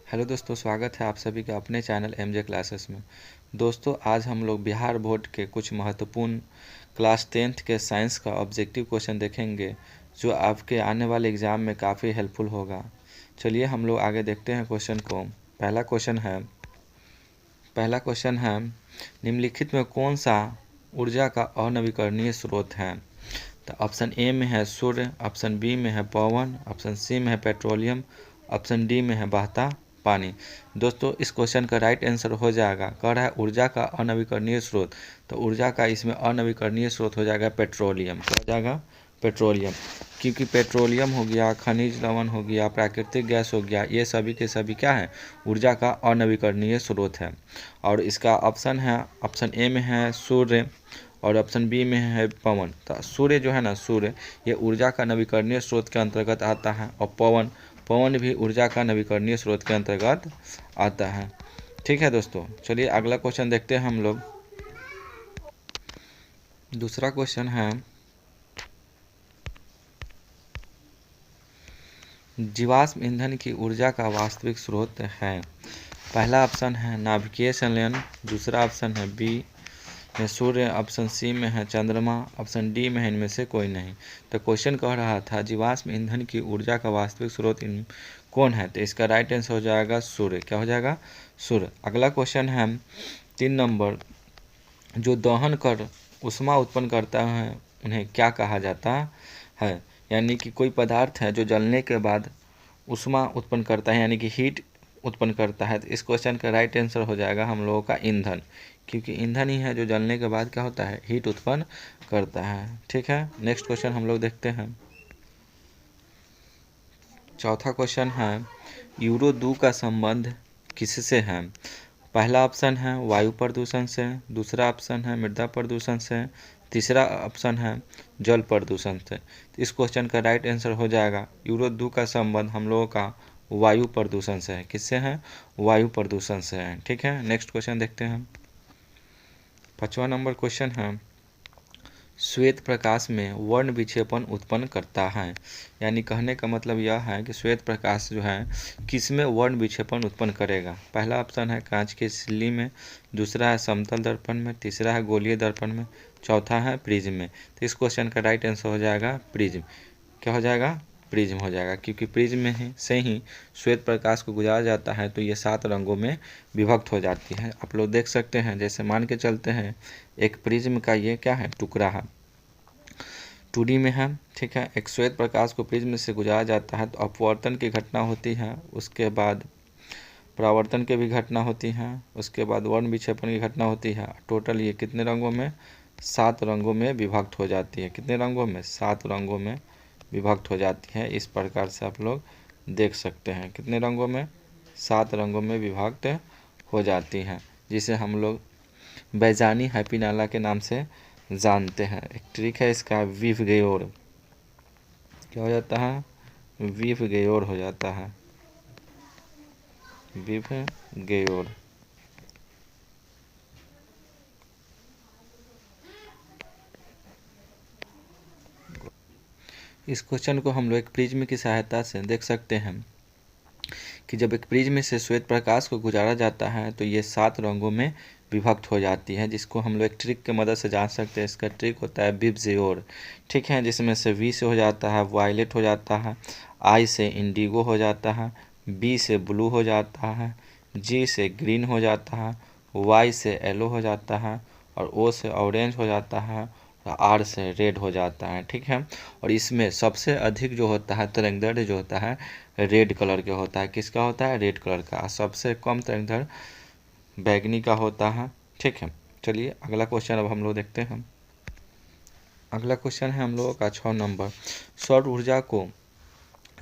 Hello दोस्तों, स्वागत है आप सभी का अपने चैनल एमजे क्लासेस में। दोस्तों, आज हम लोग बिहार बोर्ड के कुछ महत्वपूर्ण क्लास 10th के साइंस का ऑब्जेक्टिव क्वेश्चन देखेंगे, जो आपके आने वाले एग्ज़ाम में काफ़ी हेल्पफुल होगा। चलिए हम लोग आगे देखते हैं क्वेश्चन को। पहला क्वेश्चन है निम्नलिखित में कौन सा ऊर्जा का अनवीकरणीय स्रोत है। तो ऑप्शन ए में है सूर्य, ऑप्शन बी में है पवन, ऑप्शन सी में है पेट्रोलियम, ऑप्शन डी में है बहता पानी। दोस्तों, इस क्वेश्चन का राइट आंसर हो जाएगा, कह रहा है ऊर्जा का अनवीकरणीय स्रोत, तो ऊर्जा का इसमें अनवीकरणीय स्रोत हो जाएगा पेट्रोलियम। क्या हो जाएगा? पेट्रोलियम। क्योंकि पेट्रोलियम हो गया, खनिज लवण हो गया, प्राकृतिक गैस हो गया, ये सभी के सभी क्या है? ऊर्जा का अनवीकरणीय स्रोत है। और इसका ऑप्शन ए में है सूर्य और ऑप्शन बी में है पवन। तो सूर्य जो है ना, सूर्य ये ऊर्जा का नवीकरणीय स्रोत के अंतर्गत आता है, और पवन भी ऊर्जा का नवीकरणीय स्रोत के अंतर्गत आता है। ठीक है दोस्तों, चलिए अगला क्वेश्चन देखते हैं हम लोग। दूसरा क्वेश्चन है जीवाश्म ईंधन की ऊर्जा का वास्तविक स्रोत है। पहला ऑप्शन है नाभिकीय संलयन, दूसरा ऑप्शन है बी में सूर्य, ऑप्शन सी में है चंद्रमा, ऑप्शन डी में है इनमें से कोई नहीं। तो क्वेश्चन कह रहा था जीवाश्म ईंधन की ऊर्जा का वास्तविक स्रोत कौन है, तो इसका राइट आंसर हो जाएगा सूर्य। क्या हो जाएगा? सूर्य। अगला क्वेश्चन है 3 नंबर, जो दहन कर ऊष्मा उत्पन्न करता है उन्हें क्या कहा जाता है। यानी कि कोई पदार्थ है जो जलने के बाद ऊष्मा उत्पन्न करता है, यानी कि हीट उत्पन्न करता है, तो इस क्वेश्चन का राइट आंसर हो जाएगा हम लोगों का ईंधन। क्योंकि ईंधन ही है जो जलने के बाद क्या होता है? हीट उत्पन्न करता है। ठीक है, नेक्स्ट क्वेश्चन हम लोग देखते हैं। चौथा क्वेश्चन है यूरो 2 का संबंध किससे है। पहला ऑप्शन है वायु प्रदूषण से, दूसरा ऑप्शन है मृदा प्रदूषण से, तीसरा ऑप्शन है जल प्रदूषण से। तो इस क्वेश्चन का राइट आंसर हो जाएगा यूरो 2 का संबंध हम लोगों का वायु प्रदूषण से है। किससे है? वायु प्रदूषण से है। ठीक है, नेक्स्ट क्वेश्चन देखते हैं। 5वां नंबर क्वेश्चन है श्वेत प्रकाश में वर्ण विक्षेपण उत्पन्न करता है। यानी कहने का मतलब यह है कि श्वेत प्रकाश जो है किसमें वर्ण विक्षेपण उत्पन्न करेगा। पहला ऑप्शन है कांच की सिल्ली में, दूसरा है समतल दर्पण में, तीसरा है गोलीय दर्पण में, चौथा है प्रिज्म में। तो इस क्वेश्चन का राइट आंसर हो जाएगा प्रिज्म। क्या हो जाएगा? प्रिज्म हो जाएगा। क्योंकि प्रिज्म में से ही श्वेत प्रकाश को गुजारा जाता है, तो ये 7 रंगों में विभक्त हो जाती है। आप लोग देख सकते हैं, जैसे मान के चलते हैं एक प्रिज्म का ये क्या है? टुकड़ा है, 2D में है। ठीक है, एक श्वेत प्रकाश को प्रिज्म से गुजारा जाता है तो अपवर्तन की घटना होती है, उसके बाद परावर्तन की भी घटना होती है, उसके बाद वर्ण विक्षेपण की घटना होती है। टोटल ये कितने रंगों में? 7 रंगों में विभक्त हो जाती है। कितने रंगों में? 7 रंगों में विभक्त हो जाती है। इस प्रकार से आप लोग देख सकते हैं कितने रंगों में? 7 रंगों में विभक्त हो जाती हैं, जिसे हम लोग बैजानी हैप्पीनाला के नाम से जानते हैं। एक ट्रिक है इसका, विव गेयोर। क्या हो जाता है? विव गेयोर हो जाता है, विव गेयोर। इस क्वेश्चन को हम लोग एक प्रिज्म की सहायता से देख सकते हैं कि जब एक प्रिज्म से श्वेत प्रकाश को गुजारा जाता है तो ये 7 रंगों में विभक्त हो जाती है, जिसको हम लोग एक ट्रिक की मदद से जान सकते हैं। इसका ट्रिक होता है विब्जियोर। ठीक है, जिसमें से वी से हो जाता है वायलेट हो जाता है, आई से इंडिगो हो जाता है, बी से ब्लू हो जाता है, जी से ग्रीन हो जाता है, वाई से येलो हो जाता है, और ओ से ऑरेंज हो जाता है, और आर से रेड हो जाता है। ठीक है, और इसमें सबसे अधिक जो होता है तरंगदैर्घ्य जो होता है रेड कलर के होता है। किसका होता है? रेड कलर का। सबसे कम तरंगदैर्घ्य बैगनी का होता है। ठीक है, चलिए अगला क्वेश्चन अब हम लोग देखते हैं। अगला क्वेश्चन है हम लोगों का 6 नंबर, सौर ऊर्जा को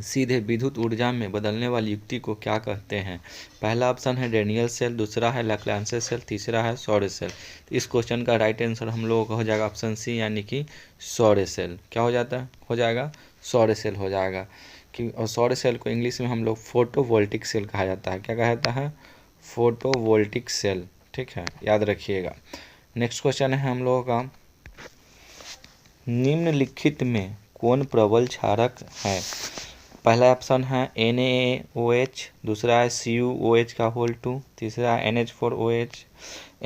सीधे विद्युत ऊर्जा में बदलने वाली युक्ति को क्या कहते हैं। पहला ऑप्शन है डेनियल सेल, दूसरा है लैप्लांसे सेल, तीसरा है सौर सेल। तो इस क्वेश्चन का राइट आंसर हम लोगों का हो जाएगा ऑप्शन सी, यानी कि सौर सेल। क्या हो जाता है? हो जाएगा सौर सेल हो जाएगा। कि और सौर सेल को इंग्लिश में हम लोग फोटोवोल्टिक सेल कहा जाता है। क्या कहा जाता है? Photovoltaic cell. ठीक है, याद रखिएगा। नेक्स्ट क्वेश्चन है हम लोगों का निम्नलिखित में कौन प्रबल क्षारक है। पहला ऑप्शन है NaOH, दूसरा है CuOH का होल 2, तीसरा है NH4OH,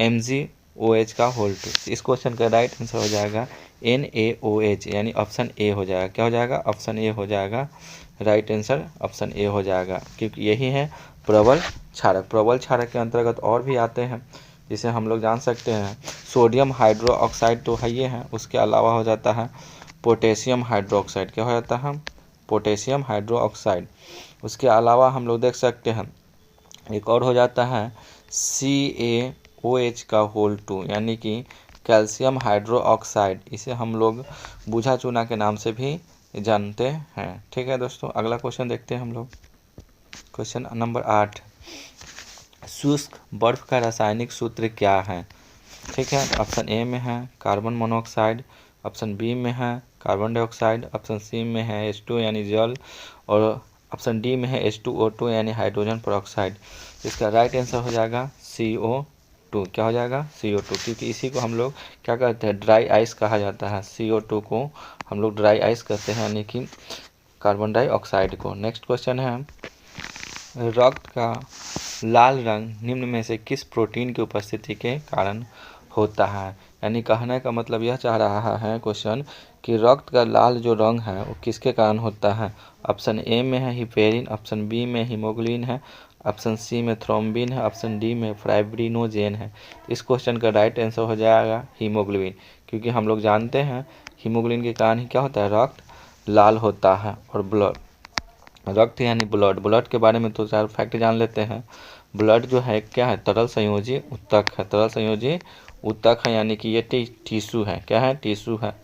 MgOH का होल 2। इस क्वेश्चन का राइट आंसर हो जाएगा NaOH, यानी ऑप्शन ए हो जाएगा। क्या हो जाएगा? ऑप्शन ए हो जाएगा। राइट आंसर ऑप्शन ए हो जाएगा, क्योंकि यही है प्रबल क्षारक। प्रबल क्षारक के अंतर्गत और भी आते हैं, जिसे हम लोग जान सकते हैं। सोडियम हाइड्रोक्साइड तो है ये है, उसके अलावा हो जाता है पोटेशियम हाइड्रोक्साइड। क्या हो जाता है? Potassium hydroxide. उसके अलावा हम लोग देख सकते हैं एक और हो जाता है CaOH का होल 2, यानी कि कैल्शियम हाइड्रोक्साइड। इसे हम लोग बूझा चूना के नाम से भी जानते हैं। ठीक है दोस्तों, अगला क्वेश्चन देखते हैं हम लोग। क्वेश्चन नंबर 8, शुष्क बर्फ का रासायनिक सूत्र क्या है? ठीक है, ऑप्शन ए में है कार्बन मोनोऑक्साइड, ऑप्शन बी में है कार्बन डाइऑक्साइड, ऑप्शन सी में है H2 यानी जल, और ऑप्शन डी में है H2O2 यानी हाइड्रोजन पेरोक्साइड। इसका राइट आंसर हो जाएगा CO2। क्या हो जाएगा? CO2, क्योंकि इसी को हम लोग क्या कहते हैं? ड्राई आइस कहा जाता है। CO2 को हम लोग ड्राई आइस कहते हैं, यानी कि कार्बन डाइऑक्साइड को। नेक्स्ट क्वेश्चन है, रक्त का लाल रंग निम्न में से किस प्रोटीन की उपस्थिति के कारण होता है? यानी कहने का मतलब यह चाह रहा है क्वेश्चन कि रक्त का लाल जो रंग है वो किसके कारण होता है? ऑप्शन ए में है हिपेरिन, ऑप्शन बी में हीमोग्लोबिन है, ऑप्शन सी में थ्रोम्बिन है, ऑप्शन डी में फाइब्रिनोजेन है। इस क्वेश्चन का राइट आंसर हो जाएगा हीमोग्लोबिन, क्योंकि हम लोग जानते हैं हीमोग्लोबिन के कारण ही क्या होता है? रक्त लाल होता है। और ब्लड, रक्त यानी ब्लड, ब्लड के बारे में तो चार फैक्ट जान लेते हैं। ब्लड जो है क्या है? तरल संयोजी ऊतक है। तरल संयोजी ऊतक है, यानी कि ये टिश्यू है। क्या है? टिश्यू है।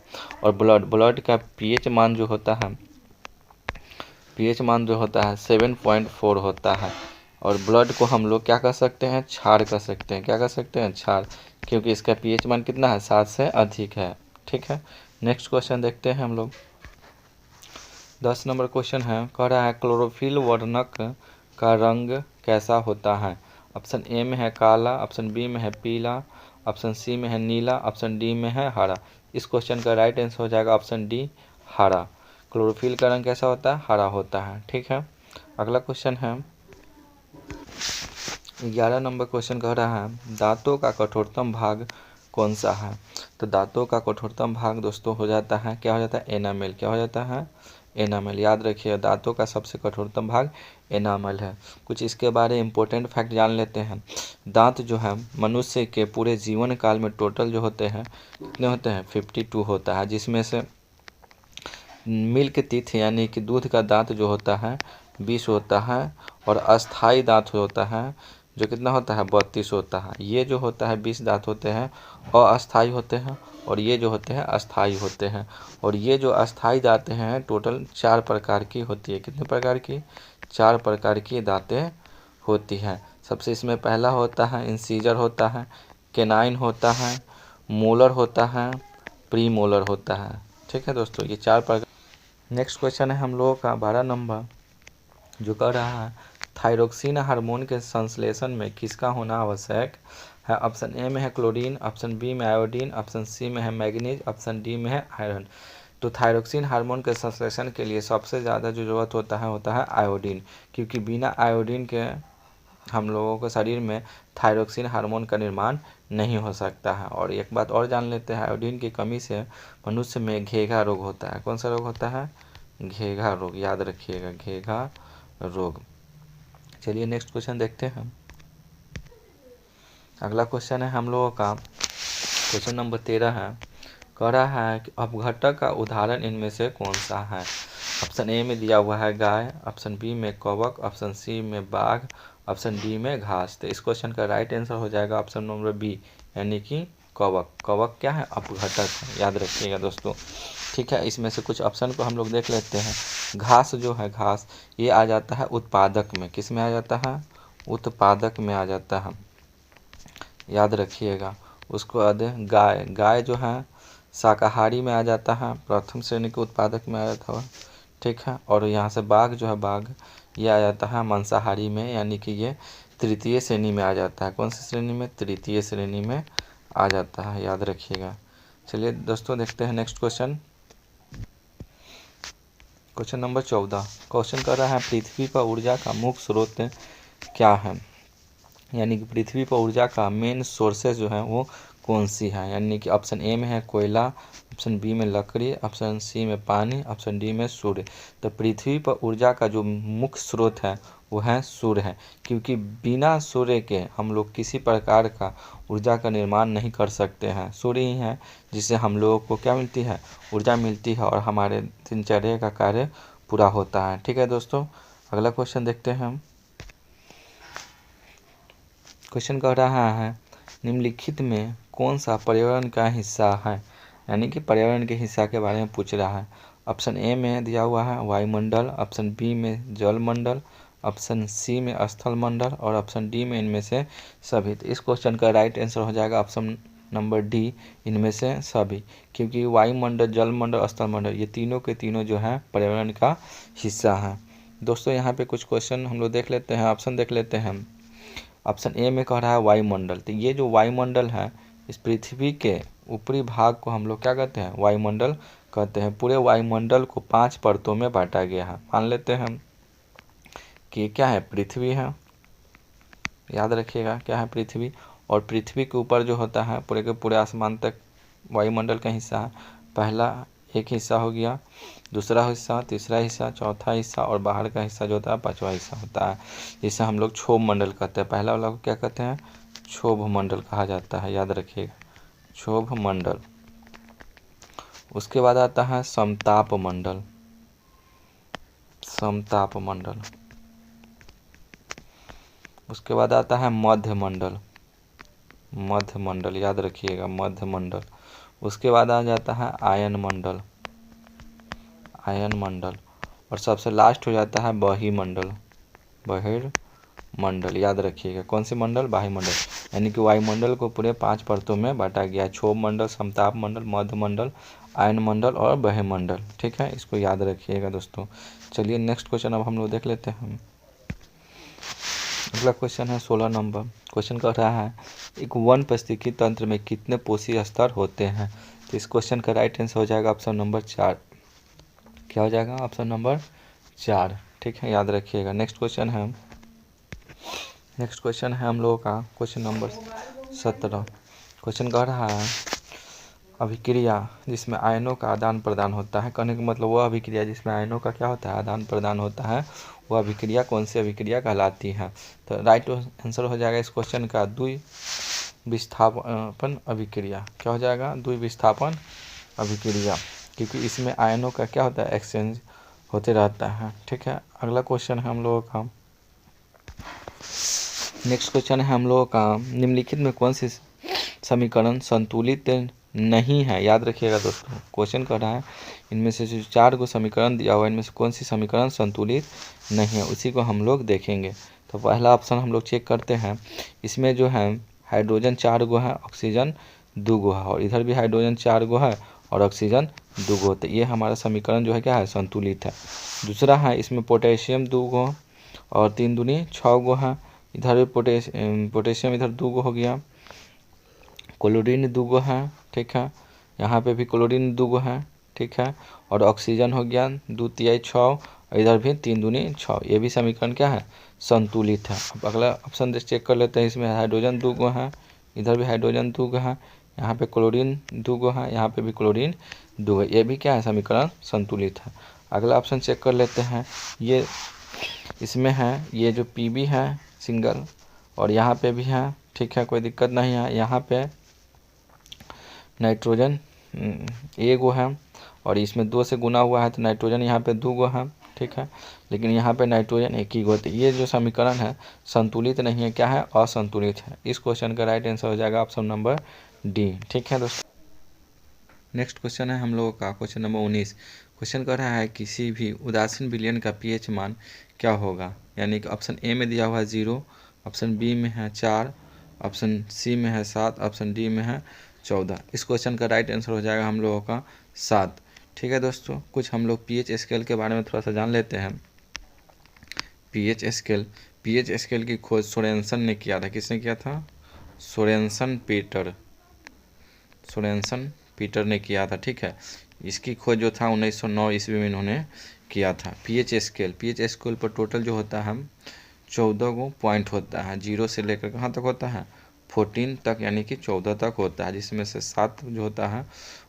और ब्लड का पीएच मान जो होता है, पीएच मान जो होता है 7.4 होता है। और ब्लड को हम लोग क्या कर सकते हैं? क्षार कर सकते हैं। क्या कर सकते हैं? क्षार, क्योंकि इसका पीएच मान कितना है? 7 से अधिक है। ठीक है, नेक्स्ट क्वेश्चन देखते हैं हम लोग। 10 नंबर क्वेश्चन है, कह रहा है क्लोरोफिल वर्णक का रंग कैसा होता है? ऑप्शन ए में है काला, ऑप्शन बी में है पीला, ऑप्शन सी में है नीला, ऑप्शन डी में है हरा। इस क्वेश्चन का राइट आंसर हो जाएगा ऑप्शन डी, हरा। क्लोरोफिल का रंग कैसा होता है? हरा होता है। ठीक है, अगला क्वेश्चन है 11 नंबर क्वेश्चन कह रहा है दांतों का कठोरतम भाग कौन सा है? तो दांतों का कठोरतम भाग दोस्तों हो जाता है, क्या हो जाता है? एनामेल। क्या हो जाता है? एनामेल। याद रखिए, दांतों का सबसे कठोरतम भाग एनामेल है। कुछ इसके बारे में इंपॉर्टेंट फैक्ट जान लेते हैं। दांत जो है मनुष्य के पूरे जीवन काल में टोटल जो होते हैं कितने होते हैं? 52 होता है, जिसमें से मिल्क टीथ यानी कि दूध का दांत जो होता है 20 होता है, और अस्थाई दांत होता है जो कितना होता है? 32 होता है। ये जो होता है 20 दांत होते हैं अस्थाई होते हैं, और ये जो होते हैं अस्थाई होते हैं। और ये जो अस्थाई दांतें हैं टोटल 4 प्रकार की होती है। कितने प्रकार की? 4 प्रकार की दांतें होती हैं। सबसे इसमें पहला होता है इंसीजर होता है, केनाइन होता है, मोलर होता है, प्री मोलर होता है। ठीक है दोस्तों, ये 4 प्रकार। नेक्स्ट क्वेश्चन है हम लोगों का 12 नंबर, जो कह रहा है थायरोक्सिन हार्मोन के संश्लेषण में किसका होना आवश्यक है? ऑप्शन ए में है क्लोरीन, ऑप्शन बी में आयोडीन, ऑप्शन सी में है मैग्नीज, ऑप्शन डी में है आयरन। तो थायरोक्सिन हार्मोन के संश्लेषण के लिए सबसे ज़्यादा जो जरूरत होता है आयोडीन, क्योंकि बिना आयोडीन के हम लोगों के शरीर में थायरोक्सिन हार्मोन का निर्माण नहीं हो सकता है। और एक बात और जान लेते हैं, आयोडीन की कमी से मनुष्य में घेघा रोग होता है। कौन सा रोग होता है? घेघा रोग। याद रखिएगा, घेघा रोग। चलिए नेक्स्ट क्वेश्चन देखते हैं। अगला क्वेश्चन है हम लोगों का क्वेश्चन नंबर 13 है, कह रहा है कि अपघटक का उदाहरण इनमें से कौन सा है? ऑप्शन ए में दिया हुआ है गाय, ऑप्शन बी में कवक, ऑप्शन सी में बाघ, ऑप्शन डी में घास। तो इस क्वेश्चन का राइट आंसर हो जाएगा ऑप्शन नंबर बी, यानी कि कवक। कवक क्या है? अपघटक है। याद रखिएगा दोस्तों। ठीक है, इसमें से कुछ ऑप्शन को हम लोग देख लेते हैं। घास जो है, घास ये आ जाता है उत्पादक में। किस में आ जाता है? उत्पादक में आ जाता है। याद रखिएगा। उसको बाद गाय, गाय जो है शाकाहारी में आ जाता है, प्रथम श्रेणी के उत्पादक में आ जाता है। ठीक है, और यहाँ से बाघ जो है, बाघ ये आ जाता है मांसाहारी में, यानी कि ये तृतीय श्रेणी में आ जाता है। कौन सी श्रेणी में? तृतीय श्रेणी में आ जाता है। याद रखिएगा। चलिए दोस्तों देखते हैं next question. Question number 14 question कर रहा है पृथ्वी पर ऊर्जा का मुख्य स्रोत क्या है, यानी कि पृथ्वी पर ऊर्जा का मेन सोर्सेज जो है वो कौन सी है। यानी कि ऑप्शन ए में है कोयला, ऑप्शन बी में लकड़ी, ऑप्शन सी में पानी, ऑप्शन डी में सूर्य। तो पृथ्वी पर ऊर्जा का जो मुख्य स्रोत है वो है सूर्य है, क्योंकि बिना सूर्य के हम लोग किसी प्रकार का ऊर्जा का निर्माण नहीं कर सकते हैं। सूर्य ही है जिससे हम लोगों को क्या मिलती है, ऊर्जा मिलती है और हमारे दिनचर्या का कार्य पूरा होता है। ठीक है दोस्तों, अगला क्वेश्चन देखते हैं हम। क्वेश्चन कह रहा है निम्नलिखित में कौन सा पर्यावरण का हिस्सा है, यानी कि पर्यावरण के हिस्सा के बारे में पूछ रहा है। ऑप्शन ए में दिया हुआ है वायुमंडल, ऑप्शन बी में जलमंडल, ऑप्शन सी में स्थल मंडल और ऑप्शन डी में इनमें से सभी। तो इस क्वेश्चन का राइट आंसर हो जाएगा ऑप्शन नंबर डी, इनमें से सभी, क्योंकि वायुमंडल, जलमंडल, स्थल मंडल ये तीनों के तीनों जो है पर्यावरण का हिस्सा है। दोस्तों यहाँ पे कुछ क्वेश्चन हम लोग देख लेते हैं, ऑप्शन देख लेते हैं। ऑप्शन ए में कह रहा है वायुमंडल। तो ये जो वायुमंडल है इस पृथ्वी के ऊपरी भाग को हम लोग क्या कहते हैं, वायुमंडल कहते हैं। पूरे वायुमंडल को 5 परतों में बांटा गया है। मान लेते हैं हम कि क्या है, पृथ्वी है, याद रखिएगा क्या है, पृथ्वी। और पृथ्वी के ऊपर जो होता है पूरे के पूरे आसमान तक वायुमंडल का हिस्सा है। पहला एक हिस्सा हो गया, दूसरा हिस्सा, तीसरा हिस्सा, चौथा हिस्सा और बाहर का हिस्सा जो होता है 5वां हिस्सा होता है, जिसे हम लोग क्षोभ मंडल कहते हैं। पहला वाला को क्या कहते हैं, क्षोभ मंडल कहा जाता है, याद रखिएगा, क्षोभ मंडल। उसके बाद आता है समताप मंडल, समताप मंडल। उसके बाद आता है मध्य मंडल, मध्य मंडल, याद रखिएगा, मध्य मंडल। उसके बाद आ जाता है आयन मंडल, आयन मंडल। और सबसे लास्ट हो जाता है बहिर्मंडल, बहिर्मंडल, याद रखिएगा, कौन सी मंडल, वायुमंडल। यानी कि वायुमंडल को पूरे 5 परतों में बांटा गया है, क्षोभ मंडल, समताप मंडल, मध्य मंडल, आयन मंडल और बहिर्मंडल। ठीक है, इसको याद रखिएगा दोस्तों। चलिए नेक्स्ट क्वेश्चन अब हम लोग देख लेते हैं। अगला क्वेश्चन है 16 नंबर। क्वेश्चन कह रहा है एक वन पारिस्थितिकी तंत्र में कितने पोषी स्तर होते हैं। तो इस क्वेश्चन का राइट आंसर हो जाएगा ऑप्शन नंबर 4। क्या हो जाएगा, ऑप्शन नंबर 4। ठीक है, याद रखिएगा। नेक्स्ट क्वेश्चन है, नेक्स्ट क्वेश्चन है हम लोगों का क्वेश्चन नंबर 17। क्वेश्चन कह रहा है अभिक्रिया जिसमें आयनों का आदान प्रदान होता है। कहने का मतलब वह अभिक्रिया जिसमें आयनों का क्या होता है, आदान प्रदान होता है, वह अभिक्रिया कौन सी अभिक्रिया कहलाती है। तो राइट आंसर हो जाएगा इस क्वेश्चन का द्विविस्थापन अभिक्रिया। क्या हो जाएगा, द्विविस्थापन अभिक्रिया, क्योंकि इसमें आयनों का क्या होता है, एक्सचेंज होते रहता है। ठीक है, अगला क्वेश्चन है हम लोगों का, नेक्स्ट क्वेश्चन है हम लोगों का निम्नलिखित में कौन सी समीकरण संतुलित नहीं है। याद रखिएगा दोस्तों, क्वेश्चन कर रहा है इनमें से जो 4 को समीकरण दिया हुआ है इनमें से कौन सी समीकरण संतुलित नहीं है, उसी को हम लोग देखेंगे। तो पहला ऑप्शन हम लोग चेक करते हैं, इसमें जो है हाइड्रोजन 4 गो है, ऑक्सीजन 2 गो है, और इधर भी हाइड्रोजन 4 गो है और ऑक्सीजन 2 गो। तो ये हमारा समीकरण जो है क्या है, संतुलित है। दूसरा है इसमें पोटेशियम 2 गो और 3 दूनी 6 गो है, इधर भी पोटेशियम इधर 2 गो हो गया। क्लोरीन 2 गो है, ठीक है, यहाँ पे भी क्लोरीन 2 गो है, ठीक है, और ऑक्सीजन हो गया 2 तिहाई 6, इधर भी 3 दूनी 6। ये भी समीकरण क्या है, संतुलित है। अब अगला ऑप्शन चेक कर लेते हैं, इसमें हाइड्रोजन 2 गो है, इधर भी हाइड्रोजन 2 गो है, यहाँ पे क्लोरीन 2 गो है, यहाँ पे भी क्लोरीन 2 गो, ये भी क्या है, समीकरण संतुलित है। अगला ऑप्शन चेक कर लेते हैं, ये इसमें है ये जो Pb है सिंगल, और यहाँ पे भी है, ठीक है, कोई दिक्कत नहीं है। यहाँ पे नाइट्रोजन 1 गो है और इसमें 2 से गुना हुआ है तो नाइट्रोजन यहाँ पे 2 गो है, ठीक है, लेकिन यहाँ पे नाइट्रोजन 1 ही गो। तो ये जो समीकरण है संतुलित नहीं है, क्या है, असंतुलित है। इस क्वेश्चन का राइट आंसर हो जाएगा ऑप्शन नंबर डी। ठीक है दोस्तों, नेक्स्ट क्वेश्चन है हम लोगों का क्वेश्चन नंबर 19। क्वेश्चन कर रहा है किसी भी उदासीन विलयन का पीएच मान क्या होगा। यानी कि ऑप्शन ए में दिया हुआ है 0, ऑप्शन बी में है 4, ऑप्शन सी में है 7, ऑप्शन डी में है 14। इस क्वेश्चन का राइट आंसर हो जाएगा हम लोगों का 7। ठीक है दोस्तों, कुछ हम लोग पीएच स्केल के बारे में थोड़ा सा जान लेते हैं। पीएच स्केल की खोज सोरेनसन ने किया था। किसने किया था, सोरेनसन पीटर ने किया था। ठीक है, इसकी खोज जो था 1909 ईस्वी में इन्होंने किया था। पीएच स्केल पर टोटल जो होता है 14 गो पॉइंट होता है, 0 से लेकर कहाँ तक होता है 14 तक, यानी कि 14 तक होता है, जिसमें से 7 जो होता है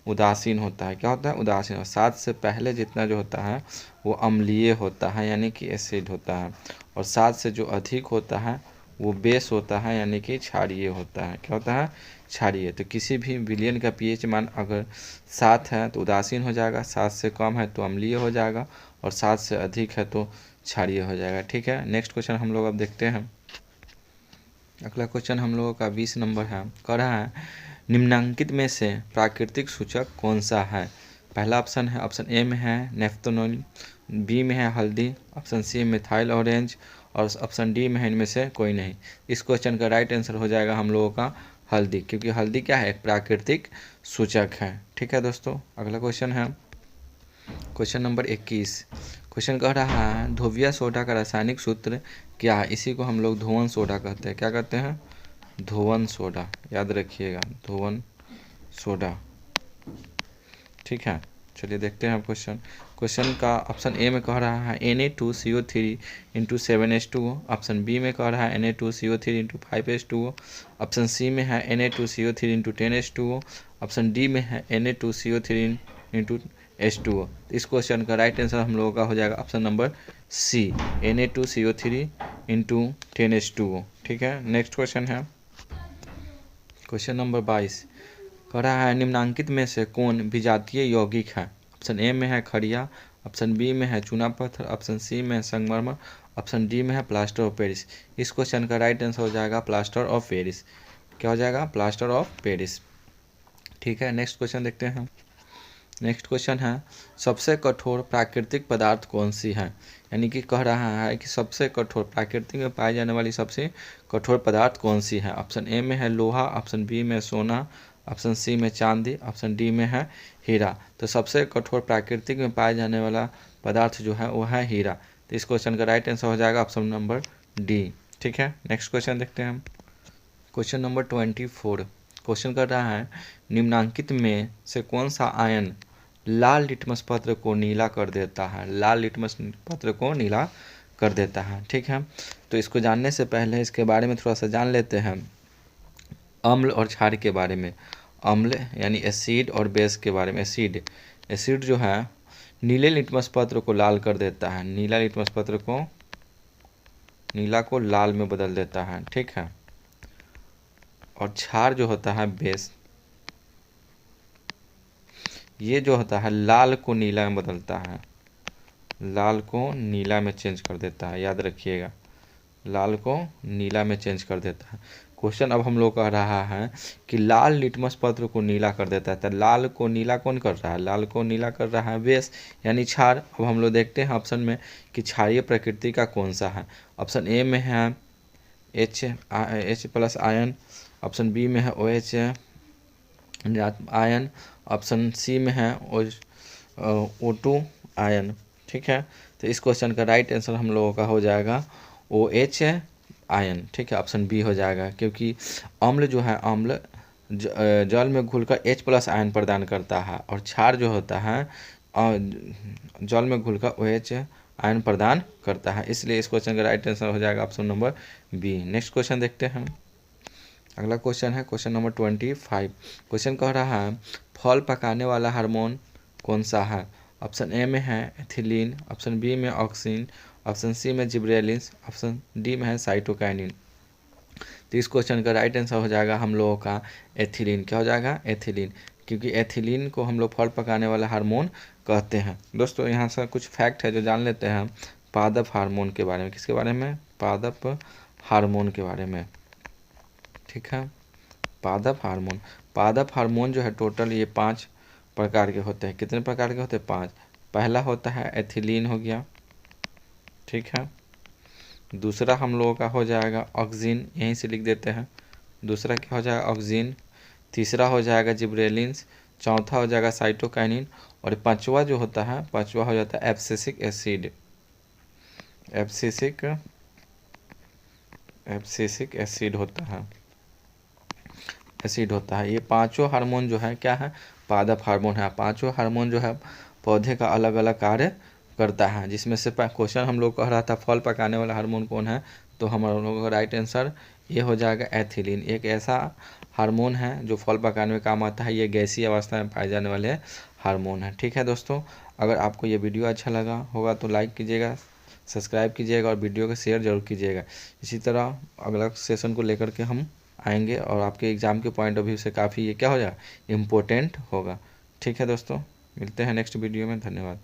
उदासीन होता है। क्या होता है उदासीन, और 7 से पहले जितना जो होता है वो अम्लीय होता है, यानी कि एसिड होता है, और 7 से जो अधिक होता है वो बेस होता है, यानी कि क्षारीय होता है। क्या होता है क्षारीय। तो किसी भी विलयन का पीएच मान अगर 7 है तो उदासीन हो जाएगा, 7 से कम है तो अम्लीय हो जाएगा, और 7 से अधिक है तो क्षारीय हो जाएगा। ठीक है, नेक्स्ट क्वेश्चन हम लोग अब देखते हैं। अगला क्वेश्चन हम लोगों का 20 नंबर है, कह रहा है निम्नांकित में से प्राकृतिक सूचक कौन सा है। पहला ऑप्शन है, ऑप्शन ए में है नेफ्थेनॉल, बी में है हल्दी, ऑप्शन सी मिथाइल ऑरेंज, और ऑप्शन डी में है इनमें से कोई नहीं। इस क्वेश्चन का राइट आंसर हो जाएगा हम लोगों का हल्दी, क्योंकि हल्दी क्या है एक प्राकृतिक सूचक है। ठीक है दोस्तों, अगला क्वेश्चन है क्वेश्चन नंबर 21। क्वेश्चन कह रहा है धोबिया सोडा का रासायनिक सूत्र क्या है। इसी को हम लोग धोवन सोडा कहते हैं। क्या कहते हैं धोवन सोडा, याद रखिएगा धोवन सोडा। ठीक है, चलिए देखते हैं क्वेश्चन। क्वेश्चन का ऑप्शन ए में कह रहा है Na2CO3 into 7H2O, option B में कह रहा है Na2CO3 into 5H2O, option C में है Na2CO3 into 10H2O, option D में है Na2CO3 इंटू H2O। इस क्वेश्चन का राइट आंसर हम लोगों का हो जाएगा option number C, Na2CO3 into 10H2O। ठीक है, नेक्स्ट क्वेश्चन है क्वेश्चन नंबर 22। कह रहा है निम्नांकित में से कौन विजातीय यौगिक है। ऑप्शन ए में है खड़िया, ऑप्शन बी में है चूना पत्थर, ऑप्शन सी में है संगमरमर, ऑप्शन डी में है प्लास्टर ऑफ पेरिस। इस क्वेश्चन का राइट आंसर हो जाएगा प्लास्टर ऑफ पेरिस। क्या हो जाएगा प्लास्टर ऑफ पेरिस। ठीक है, नेक्स्ट क्वेश्चन देखते हैं। नेक्स्ट क्वेश्चन है सबसे कठोर प्राकृतिक पदार्थ कौन सी है। यानी कि कह रहा है कि सबसे कठोर प्राकृतिक में पाई जाने वाली सबसे कठोर पदार्थ कौन सी है। ऑप्शन ए में है लोहा, ऑप्शन बी में सोना, ऑप्शन सी में चांदी, ऑप्शन डी में है हीरा। तो सबसे कठोर प्राकृतिक में पाए जाने वाला पदार्थ जो है वो है हीरा। तो इस क्वेश्चन का राइट आंसर हो जाएगा ऑप्शन नंबर डी। ठीक है, नेक्स्ट क्वेश्चन देखते हैं हम। Question number 24। क्वेश्चन कर रहा है निम्नांकित में से कौन सा आयन लाल लिटमस पत्र को नीला कर देता है। लाल लिटमस पत्र को नीला कर देता है। ठीक है, तो इसको जानने से पहले इसके बारे में थोड़ा सा जान लेते हैं, अम्ल और क्षार के बारे में। अम्ल यानी एसिड और बेस के बारे में। एसिड जो है नीले लिटमस पत्र को लाल कर देता है, नीला लिटमस पत्र को नीला को लाल में बदल देता है। ठीक है, और क्षार जो होता है बेस, ये जो होता है लाल को नीला में बदलता है, लाल को नीला में चेंज कर देता है। याद रखिएगा लाल को नीला में चेंज कर देता है। क्वेश्चन अब हम लोग कह रहा है कि लाल लिटमस पत्र को नीला कर देता है, तो लाल को नीला कौन कर रहा है, लाल को नीला कर रहा है बेस यानी क्षार। अब हम लोग देखते हैं ऑप्शन में कि क्षारीय प्रकृति का कौन सा है। ऑप्शन ए में है H plus ion, option B में है OH आयन, ऑप्शन सी में है O2 आयन। ठीक है, तो इस क्वेश्चन का राइट आंसर हम लोगों का हो जाएगा OH आयन। ठीक है, ऑप्शन बी हो जाएगा, क्योंकि अम्ल जो है अम्ल जल में घुलकर H प्लस आयन प्रदान करता है, और क्षार जो होता है जल में घुलकर OH आयन प्रदान करता है। इसलिए इस क्वेश्चन का राइट आंसर हो जाएगा option number B. Next question देखते हैं। अगला क्वेश्चन है क्वेश्चन नंबर 25। क्वेश्चन कह रहा है फल पकाने वाला हार्मोन कौन सा है। ऑप्शन ए में है एथिलीन, ऑप्शन बी में ऑक्सिन, ऑप्शन सी में जिब्रेलिन, ऑप्शन डी में है साइटोकाइनिन। तो इस क्वेश्चन का राइट आंसर हो जाएगा हम लोगों का एथिलीन। क्या हो जाएगा एथिलीन, क्योंकि एथिलीन को हम लोग फल पकाने वाला हार्मोन कहते हैं। दोस्तों यहाँ से कुछ फैक्ट है जो जान लेते हैं पादप हार्मोन के बारे में। किसके बारे में, पादप हार्मोन के बारे में। ठीक है, पादप हार्मोन जो है टोटल ये 5 प्रकार के होते हैं। कितने प्रकार के होते हैं 5। पहला होता है एथिलीन हो गया। ठीक है, दूसरा हम लोगों का हो जाएगा ऑक्सिन, यहीं से लिख देते हैं। दूसरा क्या हो जाएगा ऑक्सिन, तीसरा हो जाएगा जिब्रेलिन्स, चौथा हो जाएगा साइटोकाइनिन, और पांचवा जो होता है पांचवा हो जाता है एब्सिसिक एसिड। एब्सिसिक एसिड होता है। एसिड होता है। ये पांचों हार्मोन जो है क्या है, पादप हार्मोन है। पांचों हार्मोन जो है पौधे का अलग अलग कार्य करता है, जिसमें से क्वेश्चन हम लोग कह रहा था फल पकाने वाला हार्मोन कौन है, तो हम लोगों का राइट आंसर ये हो जाएगा एथिलीन। एक ऐसा हार्मोन है जो फल पकाने में काम आता है। ये गैसीय अवस्था में पाए जाने वाले हार्मोन है। ठीक है दोस्तों, अगर आपको ये वीडियो अच्छा लगा होगा तो लाइक कीजिएगा, सब्सक्राइब कीजिएगा और वीडियो को शेयर जरूर कीजिएगा। इसी तरह अगला सेशन को लेकर के हम आएंगे और आपके एग्ज़ाम के पॉइंट ऑफ व्यू से काफ़ी ये क्या हो जाएगा, इम्पोर्टेंट होगा। ठीक है दोस्तों, मिलते हैं नेक्स्ट वीडियो में। धन्यवाद।